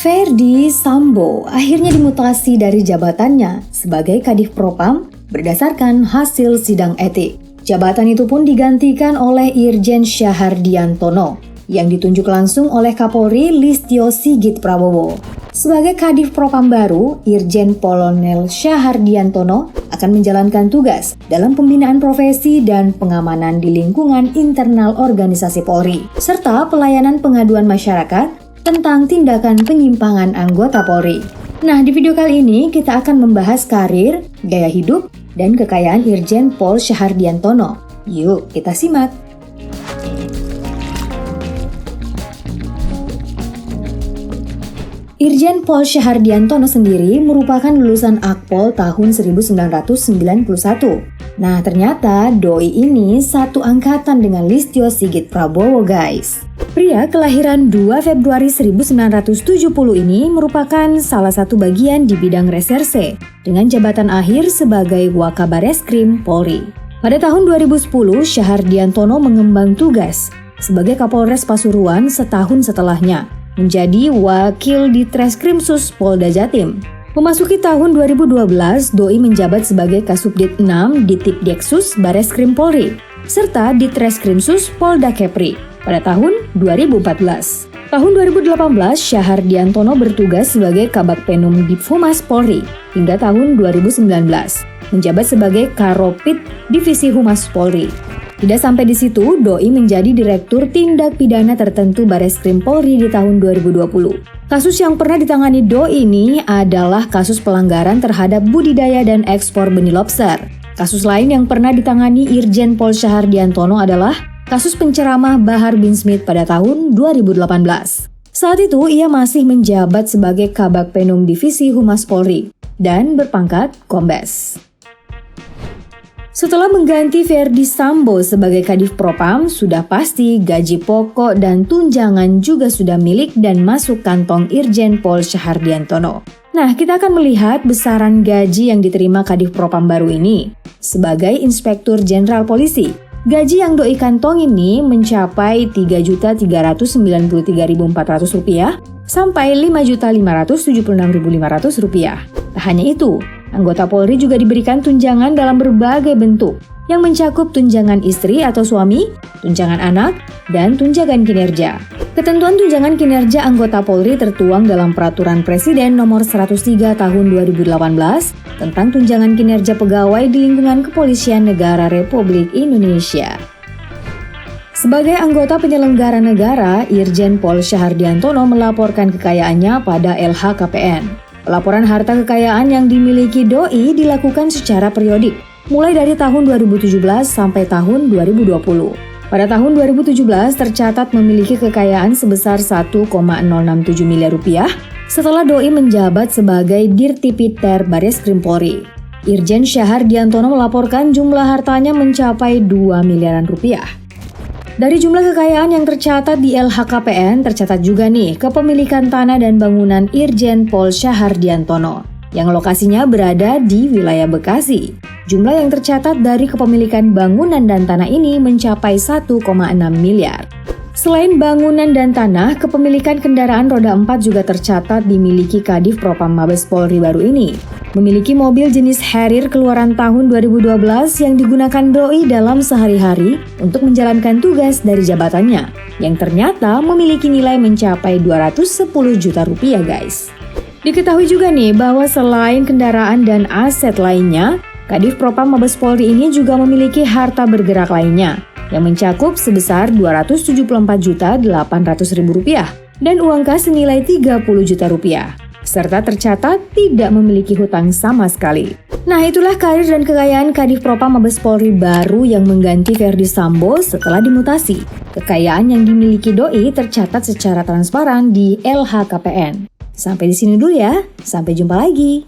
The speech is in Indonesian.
Ferdy Sambo akhirnya dimutasi dari jabatannya sebagai Kadif Propam berdasarkan hasil sidang etik. Jabatan itu pun digantikan oleh Irjen Syahardiantono yang ditunjuk langsung oleh Kapolri Listio Sigit Prabowo. Sebagai Kadif Propam baru, Irjen Polonel Syahardiantono akan menjalankan tugas dalam pembinaan profesi dan pengamanan di lingkungan internal organisasi Polri, serta pelayanan pengaduan masyarakat tentang tindakan penyimpangan anggota Polri. Nah, di video kali ini kita akan membahas karir, gaya hidup, dan kekayaan Irjen Pol Syahardiantono. Yuk, kita simak. Irjen Pol Syahardiantono sendiri merupakan lulusan Akpol tahun 1991. Nah, ternyata doi ini satu angkatan dengan Listio Sigit Prabowo, guys. Pria kelahiran 2 Februari 1970 ini merupakan salah satu bagian di bidang reserse dengan jabatan akhir sebagai Wakabareskrim Polri. Pada tahun 2010, Syahardiantono mengembang tugas sebagai Kapolres Pasuruan setahun setelahnya, menjadi Wakil Ditreskrimsus Polda Jatim. Memasuki tahun 2012, doi menjabat sebagai Kasubdit 6 Ditipdeksus Bareskrim Polri, serta Ditreskrimsus Polda Kepri pada tahun 2014. Tahun 2018, Syahardiantono bertugas sebagai Kabagpenum Divhumas Polri hingga tahun 2019, menjabat sebagai Karopid Divisi Humas Polri. Tidak sampai di situ, doi menjadi Direktur Tindak Pidana Tertentu Bareskrim Polri di tahun 2020. Kasus yang pernah ditangani doi ini adalah kasus pelanggaran terhadap budidaya dan ekspor benih lobster. Kasus lain yang pernah ditangani Irjen Pol Syahardiantono adalah kasus penceramah Bahar bin Smith pada tahun 2018. Saat itu ia masih menjabat sebagai Kabagpenum Divisi Humas Polri dan berpangkat Kombes. Setelah mengganti Ferdy Sambo sebagai Kadif Propam, sudah pasti gaji pokok dan tunjangan juga sudah milik dan masuk kantong Irjen Pol Syahardiantono. Nah, kita akan melihat besaran gaji yang diterima Kadif Propam baru ini. Sebagai Inspektur Jenderal Polisi, gaji yang doi kantong ini mencapai Rp3.393.400 sampai Rp5.576.500. Tak hanya itu, anggota Polri juga diberikan tunjangan dalam berbagai bentuk yang mencakup tunjangan istri atau suami, tunjangan anak, dan tunjangan kinerja. Ketentuan tunjangan kinerja anggota Polri tertuang dalam Peraturan Presiden Nomor 103 Tahun 2018 tentang tunjangan kinerja pegawai di lingkungan Kepolisian Negara Republik Indonesia. Sebagai anggota penyelenggara negara, Irjen Pol Syahardiantono melaporkan kekayaannya pada LHKPN. Laporan harta kekayaan yang dimiliki doi dilakukan secara periodik, mulai dari tahun 2017 sampai tahun 2020. Pada tahun 2017 tercatat memiliki kekayaan sebesar Rp1,067 miliar setelah doi menjabat sebagai Dirtipiter Bareskrim Polri. Irjen Syahardiantono melaporkan jumlah hartanya mencapai 2 miliaran rupiah. Dari jumlah kekayaan yang tercatat di LHKPN, tercatat juga nih kepemilikan tanah dan bangunan Irjen Pol Syahardiantono yang lokasinya berada di wilayah Bekasi. Jumlah yang tercatat dari kepemilikan bangunan dan tanah ini mencapai 1,6 miliar. Selain bangunan dan tanah, kepemilikan kendaraan roda 4 juga tercatat dimiliki Kadif Propam Mabes Polri baru ini. Memiliki mobil jenis Harrier keluaran tahun 2012 yang digunakan doi dalam sehari-hari untuk menjalankan tugas dari jabatannya, yang ternyata memiliki nilai mencapai Rp210 juta, guys. Diketahui juga nih bahwa selain kendaraan dan aset lainnya, Kadif Propam Mabes Polri ini juga memiliki harta bergerak lainnya yang mencakup sebesar Rp274.800.000 dan uang kas senilai Rp30 juta, serta tercatat tidak memiliki hutang sama sekali. Nah, itulah karir dan kekayaan Kadif Propam Mabes Polri baru yang mengganti Ferdy Sambo setelah dimutasi. Kekayaan yang dimiliki doi tercatat secara transparan di LHKPN. Sampai di sini dulu ya, sampai jumpa lagi.